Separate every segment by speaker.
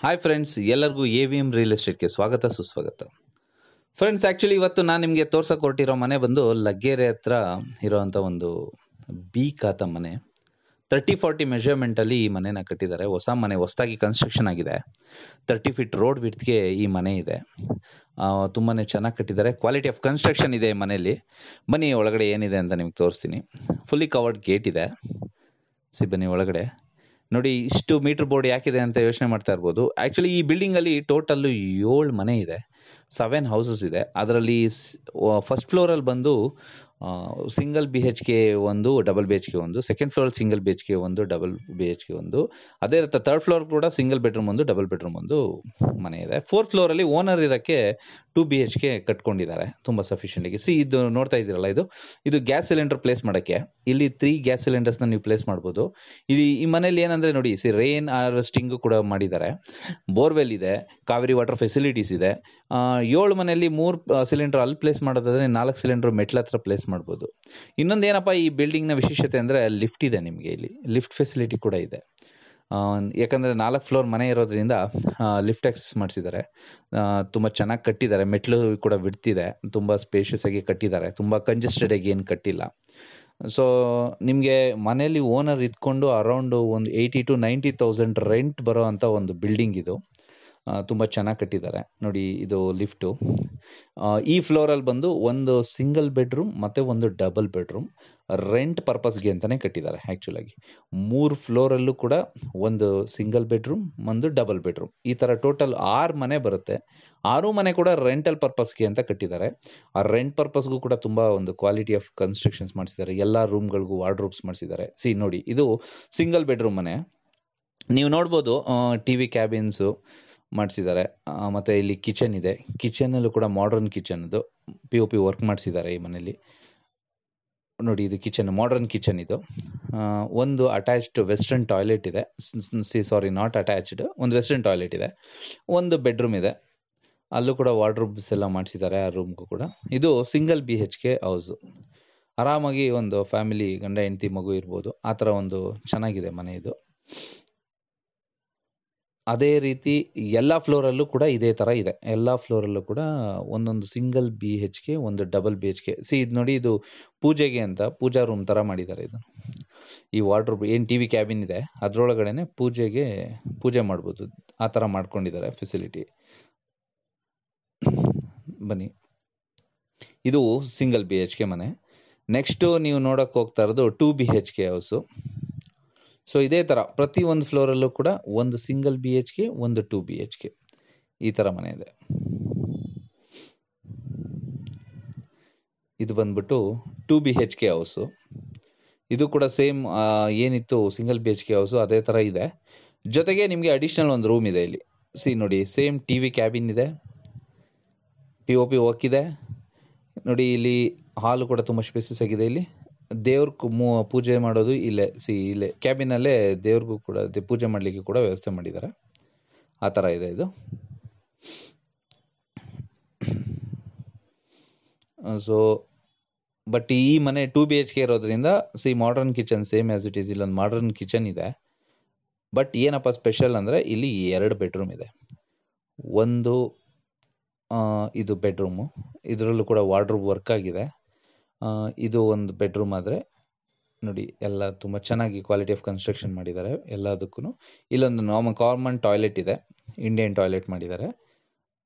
Speaker 1: Hi friends, ಎಲ್ಲರಿಗೂ AVM real ಎಸ್ಟೇಟ್ಗೆ ಸ್ವಾಗತ ಸುಸ್ವಾಗತ. ಫ್ರೆಂಡ್ಸ್, ಆ್ಯಕ್ಚುಲಿ ಇವತ್ತು ನಾನು ನಿಮಗೆ ತೋರ್ಸಕ್ಕೆ ಹೊರಟಿರೋ ಮನೆ ಬಂದು ಲಗ್ಗೆರೆ ಹತ್ರ ಇರೋವಂಥ ಒಂದು ಬಿ ಖಾತ ಮನೆ. 30-40 ಮೆಷರ್ಮೆಂಟಲ್ಲಿ ಈ ಮನೆನ ಕಟ್ಟಿದ್ದಾರೆ. ಹೊಸ ಮನೆ, ಹೊಸದಾಗಿ ಕನ್ಸ್ಟ್ರಕ್ಷನ್ ಆಗಿದೆ. 30 ಫೀಟ್ ರೋಡ್ ವಿಡ್ತ್ಗೆ ಈ ಮನೆ ಇದೆ. ತುಂಬಾ ಚೆನ್ನಾಗಿ ಕಟ್ಟಿದ್ದಾರೆ. ಕ್ವಾಲಿಟಿ ಆಫ್ ಕನ್ಸ್ಟ್ರಕ್ಷನ್ ಇದೆ ಈ ಮನೆಯಲ್ಲಿ. ಬನ್ನಿ ಒಳಗಡೆ ಏನಿದೆ ಅಂತ ನಿಮ್ಗೆ ತೋರಿಸ್ತೀನಿ. ಫುಲ್ಲಿ ಕವರ್ಡ್ ಗೇಟ್ ಇದೆ. ಬನ್ನಿ ಒಳಗಡೆ ನೋಡಿ. ಇಷ್ಟು ಮೀಟರ್ ಬೋರ್ಡ್ ಯಾಕಿದೆ ಅಂತ ಯೋಚನೆ ಮಾಡ್ತಾ ಇರ್ಬೋದು. ಆ್ಯಕ್ಚುಲಿ ಈ ಬಿಲ್ಡಿಂಗಲ್ಲಿ ಟೋಟಲ್ಲು 7 ಮನೆ ಇದೆ, 7 ಹೌಸಸ್ ಇದೆ. ಅದರಲ್ಲಿ ಫಸ್ಟ್ ಫ್ಲೋರಲ್ಲಿ ಬಂದು ಸಿಂಗಲ್ BHK ಒಂದು, ಡಬಲ್ BHK ಒಂದು, ಸೆಕೆಂಡ್ ಫ್ಲೋರ್ ಸಿಂಗಲ್ BHK ಒಂದು, ಡಬಲ್ BHK ಒಂದು. ಅದೇ ಇರುತ್ತೆ ಥರ್ಡ್ ಫ್ಲೋರ್ ಕೂಡ ಸಿಂಗಲ್ ಬೆಡ್ರೂಮ್ ಒಂದು, ಡಬಲ್ ಬೆಡ್ರೂಮ್ ಒಂದು ಮನೆ ಇದೆ. ಫೋರ್ತ್ ಫ್ಲೋರಲ್ಲಿ ಓನರ್ ಇರೋಕ್ಕೆ 2 BHK ಕಟ್ಕೊಂಡಿದ್ದಾರೆ ತುಂಬ ಸಫಿಷಿಯೆಂಟಾಗಿ. ಇದು ನೋಡ್ತಾ ಇದ್ದೀರಲ್ಲ, ಇದು ಗ್ಯಾಸ್ ಸಿಲಿಂಡರ್ ಪ್ಲೇಸ್ ಮಾಡೋಕ್ಕೆ. ಇಲ್ಲಿ 3 ಗ್ಯಾಸ್ ಸಿಲಿಂಡರ್ಸ್ನ ನೀವು ಪ್ಲೇಸ್ ಮಾಡ್ಬೋದು. ಈ ಮನೇಲಿ ಏನಂದರೆ ನೋಡಿ, ರೈನ್ ಹಾರ್ವೆಸ್ಟಿಂಗು ಕೂಡ ಮಾಡಿದ್ದಾರೆ. ಬೋರ್ವೆಲ್ ಇದೆ, ಕಾವೇರಿ ವಾಟರ್ ಫೆಸಿಲಿಟೀಸ್ ಇದೆ. 7 ಮನೆಯಲ್ಲಿ 3 ಸಿಲಿಂಡರ್ ಅಲ್ಲಿ ಪ್ಲೇಸ್ ಮಾಡೋದಾದರೆ 4 ಸಿಲಿಂಡರ್ ಮೆಟ್ಲ ಹತ್ರ ಪ್ಲೇಸ್ ಮಾಡ್ಬೋದು. ಇನ್ನೊಂದು ಏನಪ್ಪ ಈ ಬಿಲ್ಡಿಂಗ್ನ ವಿಶೇಷತೆ ಅಂದರೆ ಲಿಫ್ಟ್ ಇದೆ. ನಿಮಗೆ ಇಲ್ಲಿ ಲಿಫ್ಟ್ ಫೆಸಿಲಿಟಿ ಕೂಡ ಇದೆ. ಯಾಕಂದರೆ 4 ಫ್ಲೋರ್ ಮನೆ ಇರೋದ್ರಿಂದ ಲಿಫ್ಟ್ ಆಕ್ಸೆಸ್ ಮಾಡಿಸಿದ್ದಾರೆ. ತುಂಬ ಚೆನ್ನಾಗಿ ಕಟ್ಟಿದ್ದಾರೆ. ಮೆಟ್ಲು ಕೂಡ ಬಿಡ್ತಿದೆ. ತುಂಬ ಸ್ಪೇಷಿಯಸ್ ಆಗಿ ಕಟ್ಟಿದ್ದಾರೆ. ತುಂಬ ಕಂಜೆಸ್ಟೆಡ್ ಆಗಿ ಏನು ಕಟ್ಟಿಲ್ಲ. ಸೊ ನಿಮಗೆ ಮನೇಲಿ ಓನರ್ ಇದ್ಕೊಂಡು ಅರೌಂಡು ಒಂದು 80,000 to 90,000 ರೆಂಟ್ ಬರೋ ಅಂಥ ಒಂದು ಬಿಲ್ಡಿಂಗ್ ಇದು. ತುಂಬ ಚೆನ್ನಾಗಿ ಕಟ್ಟಿದ್ದಾರೆ ನೋಡಿ. ಇದು ಲಿಫ್ಟು. ಈ ಫ್ಲೋರಲ್ಲಿ ಬಂದು ಒಂದು ಸಿಂಗಲ್ ಬೆಡ್ರೂಮ್ ಮತ್ತು ಒಂದು ಡಬಲ್ ಬೆಡ್ರೂಮ್ ರೆಂಟ್ ಪರ್ಪಸ್ಗೆ ಅಂತಲೇ ಕಟ್ಟಿದ್ದಾರೆ. ಆ್ಯಕ್ಚುಲಾಗಿ 3 ಫ್ಲೋರಲ್ಲೂ ಕೂಡ ಒಂದು ಸಿಂಗಲ್ ಬೆಡ್ರೂಮ್, ಒಂದು ಡಬಲ್ ಬೆಡ್ರೂಮ್, ಈ ಥರ ಟೋಟಲ್ 6 ಮನೆ ಬರುತ್ತೆ. 6 ಮನೆ ಕೂಡ ರೆಂಟಲ್ ಪರ್ಪಸ್ಗೆ ಅಂತ ಕಟ್ಟಿದ್ದಾರೆ. ಆ ರೆಂಟ್ ಪರ್ಪಸ್ಗೂ ಕೂಡ ತುಂಬ ಒಂದು ಕ್ವಾಲಿಟಿ ಆಫ್ ಕನ್ಸ್ಟ್ರಕ್ಷನ್ಸ್ ಮಾಡಿಸಿದ್ದಾರೆ. ಎಲ್ಲ ರೂಮ್ಗಳಿಗೂ ವಾರ್ಡ್ರೋಬ್ಸ್ ಮಾಡಿಸಿದ್ದಾರೆ. ನೋಡಿ, ಇದು ಸಿಂಗಲ್ ಬೆಡ್ರೂಮ್ ಮನೆ. ನೀವು ನೋಡ್ಬೋದು, TV ಕ್ಯಾಬಿನ್ಸು ಮಾಡಿಸಿದ್ದಾರೆ. ಮತ್ತು ಇಲ್ಲಿ ಕಿಚನ್ ಇದೆ. ಕಿಚನಲ್ಲೂ ಕೂಡ ಮಾಡರ್ನ್ ಕಿಚನ್, ಇದು POP ವರ್ಕ್ ಮಾಡಿಸಿದ್ದಾರೆ ಈ ಮನೇಲಿ. ನೋಡಿ, ಇದು ಕಿಚನ್, ಮಾಡರ್ನ್ ಕಿಚನ್ ಇದು. ಒಂದು ಅಟ್ಯಾಚ್ಡ್ ವೆಸ್ಟರ್ನ್ ಟಾಯ್ಲೆಟ್ ಇದೆ. ನಾಟ್ ಅಟ್ಯಾಚ್ಡ್, ಒಂದು ವೆಸ್ಟರ್ನ್ ಟಾಯ್ಲೆಟ್ ಇದೆ. ಒಂದು ಬೆಡ್ರೂಮ್ ಇದೆ. ಅಲ್ಲೂ ಕೂಡ ವಾರ್ಡ್ರೋಬ್ಸ್ ಎಲ್ಲ ಮಾಡಿಸಿದ್ದಾರೆ ಆ ರೂಮ್ಗೂ ಕೂಡ. ಇದು ಸಿಂಗಲ್ BHK ಹೌಸು. ಆರಾಮಾಗಿ ಒಂದು ಫ್ಯಾಮಿಲಿ, ಗಂಡ ಹೆಂಡತಿ ಮಗು ಇರ್ಬೋದು. ಆ ಥರ ಒಂದು ಚೆನ್ನಾಗಿದೆ ಮನೆ ಇದು. ಅದೇ ರೀತಿ ಎಲ್ಲ ಫ್ಲೋರಲ್ಲೂ ಕೂಡ ಇದೇ ಥರ ಇದೆ. ಎಲ್ಲ ಫ್ಲೋರಲ್ಲೂ ಕೂಡ ಒಂದೊಂದು ಸಿಂಗಲ್ BHK, ಒಂದು ಡಬಲ್ BHK. ಇದು ನೋಡಿ, ಇದು ಪೂಜೆಗೆ ಅಂತ ಪೂಜಾ ರೂಮ್ ಥರ ಮಾಡಿದ್ದಾರೆ. ಇದು ಈ ವಾರ್ಡ್ರೋಬ್ ಏನು TV ಕ್ಯಾಬಿನ್ ಇದೆ ಅದರೊಳಗಡೆ ಪೂಜೆ ಮಾಡ್ಬೋದು. ಆ ಥರ ಮಾಡ್ಕೊಂಡಿದ್ದಾರೆ ಫೆಸಿಲಿಟಿ. ಬನ್ನಿ, ಇದು ಸಿಂಗಲ್ BHK ಮನೆ. ನೆಕ್ಸ್ಟು ನೀವು ನೋಡೋಕ್ಕೆ ಹೋಗ್ತಾ ಇರೋದು 2 BHK ಹೌಸು. ಇದೇ ಥರ ಪ್ರತಿ ಒಂದು ಫ್ಲೋರಲ್ಲೂ ಕೂಡ ಒಂದು ಸಿಂಗಲ್ BHK, ಒಂದು 2 BHK, ಈ ಥರ ಮನೆ ಇದೆ. ಇದು ಬಂದ್ಬಿಟ್ಟು 2 BHK ಹೌಸು. ಇದು ಕೂಡ ಸೇಮ್ ಏನಿತ್ತು ಸಿಂಗಲ್ BHK ಹೌಸು ಅದೇ ಥರ ಇದೆ. ಜೊತೆಗೆ ನಿಮಗೆ ಅಡಿಷ್ನಲ್ ಒಂದು ರೂಮ್ ಇದೆ ಇಲ್ಲಿ. ನೋಡಿ, ಸೇಮ್ TV ಕ್ಯಾಬಿನ್ ಇದೆ, POP ವರ್ಕ್ ಇದೆ. ನೋಡಿ, ಇಲ್ಲಿ ಹಾಲು ಕೂಡ ತುಂಬ ಸ್ಪೇಸಸ್ ಆಗಿದೆ. ಇಲ್ಲಿ ದೇವ್ರ ಪೂಜೆ ಮಾಡೋದು ಇಲ್ಲೇ ಕ್ಯಾಬಿನಲ್ಲೇ ದೇವ್ರಿಗೂ ಕೂಡ ಪೂಜೆ ಮಾಡಲಿಕ್ಕೆ ಕೂಡ ವ್ಯವಸ್ಥೆ ಮಾಡಿದ್ದಾರೆ. ಆ ಥರ ಇದೆ ಇದು. ಬಟ್ ಈ ಮನೆ 2 BHK ಇರೋದ್ರಿಂದ modern kitchen same as it is. ಇಲ್ಲೊಂದು ಮಾಡರ್ನ್ ಕಿಚನ್ ಇದೆ. ಬಟ್ ಏನಪ್ಪ ಸ್ಪೆಷಲ್ ಅಂದರೆ ಇಲ್ಲಿ 2 ಬೆಡ್ರೂಮ್ ಇದೆ. ಒಂದು ಇದು ಬೆಡ್ರೂಮು, ಇದರಲ್ಲೂ ಕೂಡ ವಾರ್ಡ್ರೋಬ್ ವರ್ಕ್ ಆಗಿದೆ. ಇದು ಒಂದು ಬೆಡ್ರೂಮ್ ಆದರೆ ನೋಡಿ, ಎಲ್ಲ ತುಂಬ ಚೆನ್ನಾಗಿ ಕ್ವಾಲಿಟಿ ಆಫ್ ಕನ್ಸ್ಟ್ರಕ್ಷನ್ ಮಾಡಿದ್ದಾರೆ ಎಲ್ಲದಕ್ಕೂ. ಇಲ್ಲೊಂದು ಕಾಮನ್ ಟಾಯ್ಲೆಟ್ ಇದೆ, ಇಂಡಿಯನ್ ಟಾಯ್ಲೆಟ್ ಮಾಡಿದ್ದಾರೆ.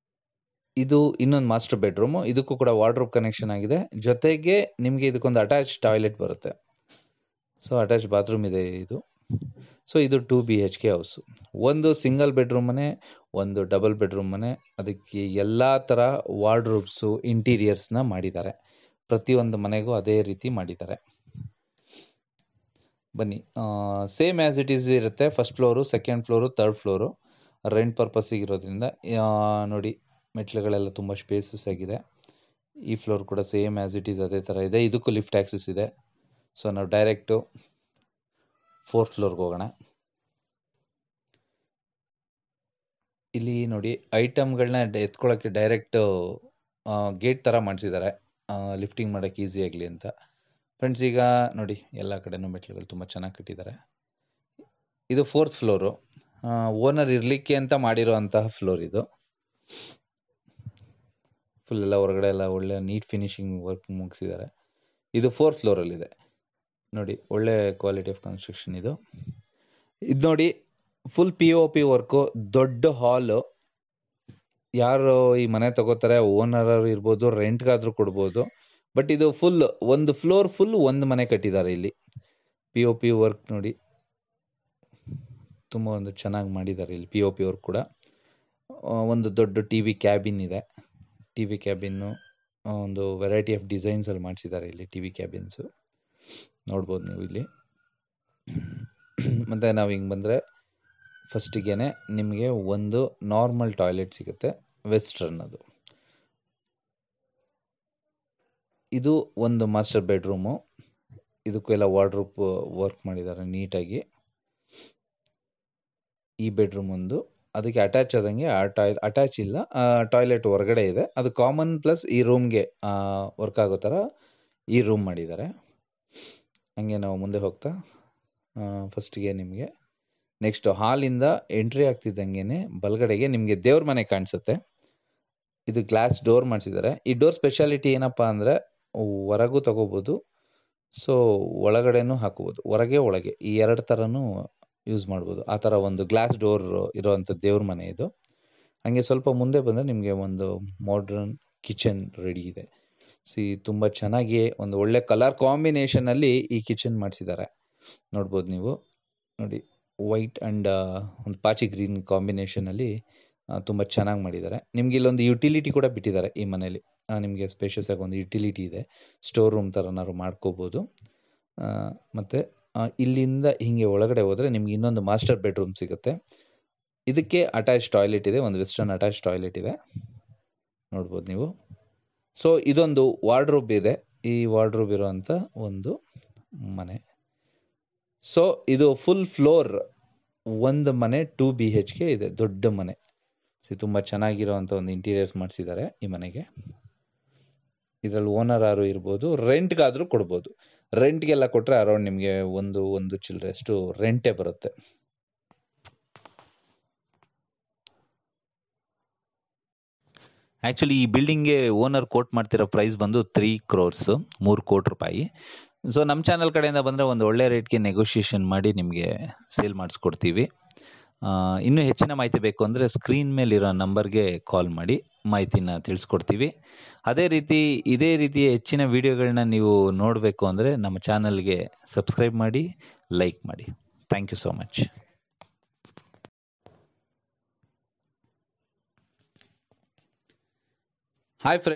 Speaker 1: ಇದು ಇನ್ನೊಂದು ಮಾಸ್ಟರ್ ಬೆಡ್ರೂಮು. ಇದಕ್ಕೂ ಕೂಡ ವಾರ್ಡ್ರೋಬ್ ಕನೆಕ್ಷನ್ ಆಗಿದೆ. ಜೊತೆಗೆ ನಿಮಗೆ ಇದಕ್ಕೊಂದು ಅಟ್ಯಾಚ್ ಟಾಯ್ಲೆಟ್ ಬರುತ್ತೆ. ಅಟ್ಯಾಚ್ ಬಾತ್ರೂಮ್ ಇದೆ ಇದು. ಇದು 2 BHK ಹೌಸು. ಒಂದು ಸಿಂಗಲ್ ಬೆಡ್ರೂಮ್ ಮನೆ, ಒಂದು ಡಬಲ್ ಬೆಡ್ರೂಮ್ ಮನೆ. ಅದಕ್ಕೆ ಎಲ್ಲ ಥರ ವಾರ್ಡ್ರೋಬ್ಸು, ಇಂಟೀರಿಯರ್ಸ್ನ ಮಾಡಿದ್ದಾರೆ. ಪ್ರತಿಯೊಂದು ಮನೆಗೂ ಅದೇ ರೀತಿ ಮಾಡಿದ್ದಾರೆ. ಬನ್ನಿ, ಸೇಮ್ ಆ್ಯಸ್ ಇಟ್ ಈಸ್ ಇರುತ್ತೆ. First floor, second floor, third floor rent ಪರ್ಪಸ್ಸಿಗೆ ಇರೋದ್ರಿಂದ ನೋಡಿ, ಮೆಟ್ಲುಗಳೆಲ್ಲ ತುಂಬ ಸ್ಪೇಸಸ್ ಆಗಿದೆ. ಈ ಫ್ಲೋರ್ ಕೂಡ ಸೇಮ್ ಆ್ಯಸ್ ಇಟ್ ಈಸ್ ಅದೇ ಥರ ಇದೆ. ಇದಕ್ಕೂ ಲಿಫ್ಟ್ ಆಕ್ಸೆಸ್ ಇದೆ. ನಾವು ಡೈರೆಕ್ಟು 4th ಫ್ಲೋರ್ಗೆ ಹೋಗೋಣ. ಇಲ್ಲಿ ನೋಡಿ, ಐಟಮ್ಗಳನ್ನ ಎತ್ಕೊಳ್ಳೋಕ್ಕೆ ಡೈರೆಕ್ಟ್ ಗೇಟ್ ಥರ ಮಾಡಿಸಿದ್ದಾರೆ, ಲಿಫ್ಟಿಂಗ್ ಮಾಡೋಕ್ಕೆ ಈಸಿ ಆಗಲಿ ಅಂತ. ಫ್ರೆಂಡ್ಸ್, ಈಗ ನೋಡಿ, ಎಲ್ಲ ಕಡೆನೂ ಮೆಟ್ಲುಗಳು ತುಂಬ ಚೆನ್ನಾಗಿ ಕಟ್ಟಿದ್ದಾರೆ. ಇದು 4th ಫ್ಲೋರು. ಓನರ್ ಇರಲಿಕ್ಕೆ ಅಂತ ಮಾಡಿರೋಂತಹ ಫ್ಲೋರ್ ಇದು. ಫುಲ್ ಎಲ್ಲ ಹೊರಗಡೆ ಎಲ್ಲ ಒಳ್ಳೆ ನೀಟ್ ಫಿನಿಶಿಂಗ್ ವರ್ಕ್ ಮುಗಿಸಿದ್ದಾರೆ. ಇದು 4th ಫ್ಲೋರಲ್ಲಿದೆ ನೋಡಿ, ಒಳ್ಳೆ ಕ್ವಾಲಿಟಿ ಆಫ್ ಕನ್ಸ್ಟ್ರಕ್ಷನ್ ಇದು. ಇದು ನೋಡಿ, ಫುಲ್ POP ವರ್ಕು, ದೊಡ್ಡ ಹಾಲು. ಯಾರು ಈ ಮನೆ ತಗೋತಾರೆ, ಓನರ್ ಇರ್ಬೋದು, ರೆಂಟ್ಗಾದ್ರೂ ಕೊಡ್ಬೋದು. ಬಟ್ ಇದು ಫುಲ್ ಒಂದು ಫ್ಲೋರ್ ಫುಲ್ ಒಂದು ಮನೆ ಕಟ್ಟಿದ್ದಾರೆ ಇಲ್ಲಿ. POP ವರ್ಕ್ ನೋಡಿ, ತುಂಬ ಒಂದು ಚೆನ್ನಾಗಿ ಮಾಡಿದ್ದಾರೆ ಇಲ್ಲಿ POP ವರ್ಕ್ ಕೂಡ. ಒಂದು ದೊಡ್ಡ TV ಕ್ಯಾಬಿನ್ ಇದೆ. TV ಕ್ಯಾಬಿನ್ನು ಒಂದು ವೆರೈಟಿ ಆಫ್ ಡಿಸೈನ್ಸಲ್ಲಿ ಮಾಡಿಸಿದ್ದಾರೆ ಇಲ್ಲಿ TV ಕ್ಯಾಬಿನ್ಸು ನೋಡ್ಬೋದು ನೀವು ಇಲ್ಲಿ. ಮತ್ತು ನಾವು ಹಿಂಗೆ ಬಂದರೆ ಫಸ್ಟಿಗೆ ನಿಮಗೆ ಒಂದು ನಾರ್ಮಲ್ ಟಾಯ್ಲೆಟ್ ಸಿಗುತ್ತೆ, ವೆಸ್ಟರ್ನ್ ಅದು. ಇದು ಒಂದು ಮಾಸ್ಟರ್ ಬೆಡ್ರೂಮು. ಇದಕ್ಕೂ ಎಲ್ಲ ವಾರ್ಡ್ರೋಬ್ ವರ್ಕ್ ಮಾಡಿದ್ದಾರೆ ನೀಟಾಗಿ. ಈ ಬೆಡ್ರೂಮ್ ಒಂದು, ಅದಕ್ಕೆ ಅಟ್ಯಾಚ್ ಆದಂಗೆ ಅಟ್ಯಾಚ್ ಇಲ್ಲ, ಟಾಯ್ಲೆಟ್ ಹೊರಗಡೆ ಇದೆ. ಅದು ಕಾಮನ್ ಪ್ಲಸ್ ಈ ರೂಮ್ಗೆ ವರ್ಕ್ ಆಗೋ ಥರ ಈ ರೂಮ್ ಮಾಡಿದ್ದಾರೆ. ಹಂಗೆ ನಾವು ಮುಂದೆ ಹೋಗ್ತಾ ಫಸ್ಟಿಗೆ ನಿಮಗೆ ನೆಕ್ಸ್ಟ್ ಹಾಲಿಂದ ಎಂಟ್ರಿ ಆಗ್ತಿದ್ದಂಗೆ ಬಲಗಡೆಗೆ ನಿಮಗೆ ದೇವ್ರ ಮನೆ ಕಾಣಿಸುತ್ತೆ. ಇದು ಗ್ಲಾಸ್ ಡೋರ್ ಮಾಡಿಸಿದ್ದಾರೆ. ಈ ಡೋರ್ ಸ್ಪೆಷಾಲಿಟಿ ಏನಪ್ಪ ಅಂದರೆ ಹೊರಗೂ ತಗೋಬೋದು, ಸೊ ಒಳಗಡೆನೂ ಹಾಕೋಬೋದು, ಹೊರಗೆ ಒಳಗೆ ಈ ಎರಡು ಥರನೂ ಯೂಸ್ ಮಾಡ್ಬೋದು. ಆ ಥರ ಒಂದು ಗ್ಲಾಸ್ ಡೋರ್ ಇರೋವಂಥ ದೇವ್ರ ಮನೆ ಇದು. ಹಾಗೆ ಸ್ವಲ್ಪ ಮುಂದೆ ಬಂದರೆ ನಿಮಗೆ ಒಂದು ಮಾಡ್ರನ್ ಕಿಚನ್ ರೆಡಿ ಇದೆ. ತುಂಬ ಚೆನ್ನಾಗಿ ಒಂದು ಒಳ್ಳೆ ಕಲರ್ ಕಾಂಬಿನೇಷನಲ್ಲಿ ಈ ಕಿಚನ್ ಮಾಡಿಸಿದ್ದಾರೆ ನೋಡ್ಬೋದು ನೀವು. ನೋಡಿ, ವೈಟ್ ಆ್ಯಂಡ್ ಒಂದು ಪಾಚಿ ಗ್ರೀನ್ ಕಾಂಬಿನೇಷನಲ್ಲಿ ತುಂಬ ಚೆನ್ನಾಗಿ ಮಾಡಿದ್ದಾರೆ. ನಿಮ್ಗೆ ಇಲ್ಲೊಂದು ಯುಟಿಲಿಟಿ ಕೂಡ ಬಿಟ್ಟಿದ್ದಾರೆ ಈ ಮನೇಲಿ. ನಿಮಗೆ ಸ್ಪೇಷಿಯಸ್ ಆಗಿ ಒಂದು ಯುಟಿಲಿಟಿ ಇದೆ, ಸ್ಟೋರ್ ರೂಮ್ ಥರನಾದ್ರು ಮಾಡ್ಕೋಬೋದು. ಮತ್ತು ಇಲ್ಲಿಂದ ಹಿಂಗೆ ಒಳಗಡೆ ಹೋದರೆ ನಿಮ್ಗೆ ಇನ್ನೊಂದು ಮಾಸ್ಟರ್ ಬೆಡ್ರೂಮ್ ಸಿಗುತ್ತೆ. ಇದಕ್ಕೆ ಅಟ್ಯಾಚ್ ಟಾಯ್ಲೆಟ್ ಇದೆ, ಒಂದು ವೆಸ್ಟರ್ನ್ ಅಟ್ಯಾಚ್ ಟಾಯ್ಲೆಟ್ ಇದೆ ನೋಡ್ಬೋದು ನೀವು. ಸೊ ಇದೊಂದು ವಾರ್ಡ್ರೋಬ್ ಇದೆ, ಈ ವಾರ್ಡ್ರೋಬ್ ಇರೋವಂಥ ಒಂದು ಮನೆ. ಸೊ ಇದು ಫುಲ್ ಫ್ಲೋರ್ ಒಂದು ಮನೆ 2 BHK ಇದೆ, ದೊಡ್ಡ ಮನೆ. ತುಂಬ ಚೆನ್ನಾಗಿರೋವಂಥ ಒಂದು ಇಂಟೀರಿಯರ್ಸ್ ಮಾಡಿಸಿದ್ದಾರೆ ಈ ಮನೆಗೆ. ಇದರಲ್ಲಿ ಓನರ್ ಯಾರು ಇರ್ಬೋದು, ರೆಂಟ್ಗಾದರೂ ಕೊಡ್ಬೋದು. ರೆಂಟ್ಗೆಲ್ಲ ಕೊಟ್ಟರೆ ಅರೌಂಡ್ ನಿಮಗೆ ಒಂದು ಚಿಲ್ಲರೆ ಅಷ್ಟು ರೆಂಟೇ ಬರುತ್ತೆ. ಆ್ಯಕ್ಚುಲಿ ಈ ಬಿಲ್ಡಿಂಗ್ಗೆ ಓನರ್ ಕೋಟ್ ಮಾಡ್ತಿರೋ ಪ್ರೈಸ್ ಬಂದು 3 crores, 3 ಕೋಟಿ ರೂಪಾಯಿ. ಸೊ ನಮ್ಮ ಚಾನಲ್ ಕಡೆಯಿಂದ ಬಂದರೆ ಒಂದು ಒಳ್ಳೆ ರೇಟ್ಗೆ ನೆಗೋಷಿಯೇಷನ್ ಮಾಡಿ ನಿಮಗೆ ಸೇಲ್ ಮಾಡಿಸ್ಕೊಡ್ತೀವಿ. ಇನ್ನೂ ಹೆಚ್ಚಿನ ಮಾಹಿತಿ ಬೇಕು ಅಂದರೆ ಸ್ಕ್ರೀನ್ ಮೇಲಿರೋ ನಂಬರ್ಗೆ ಕಾಲ್ ಮಾಡಿ ಮಾಹಿತಿನ ತಿಳಿಸ್ಕೊಡ್ತೀವಿ. ಇದೇ ರೀತಿಯ ಹೆಚ್ಚಿನ ವಿಡಿಯೋಗಳನ್ನ ನೀವು ನೋಡಬೇಕು ಅಂದರೆ ನಮ್ಮ ಚಾನಲ್ಗೆ ಸಬ್ಸ್ಕ್ರೈಬ್ ಮಾಡಿ, ಲೈಕ್ ಮಾಡಿ. Thank you so much. Hi friends.